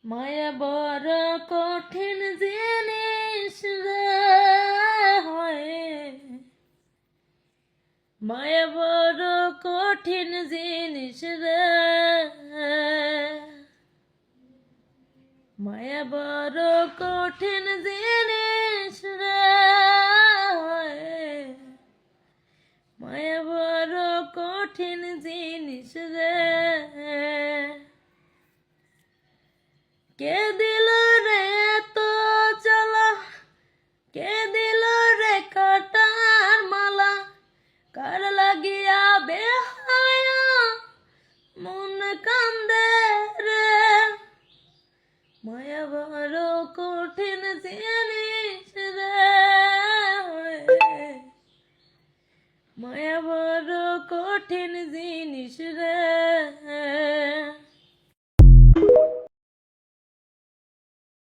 মায়া বড় কঠিন জিনিস রে হয়, মায়া বড় কঠিন জিনিস রে, মায়া বড় কঠিন জিনিস রে, মায়া বড় কঠিন জিনিস রে। কে দিল রে তো জ্বালা, কে দিল রে কাটার মালা, কার লাগিয়া বেহায়া মন কান্দে রে, মায়া বড় কঠিন জিনিস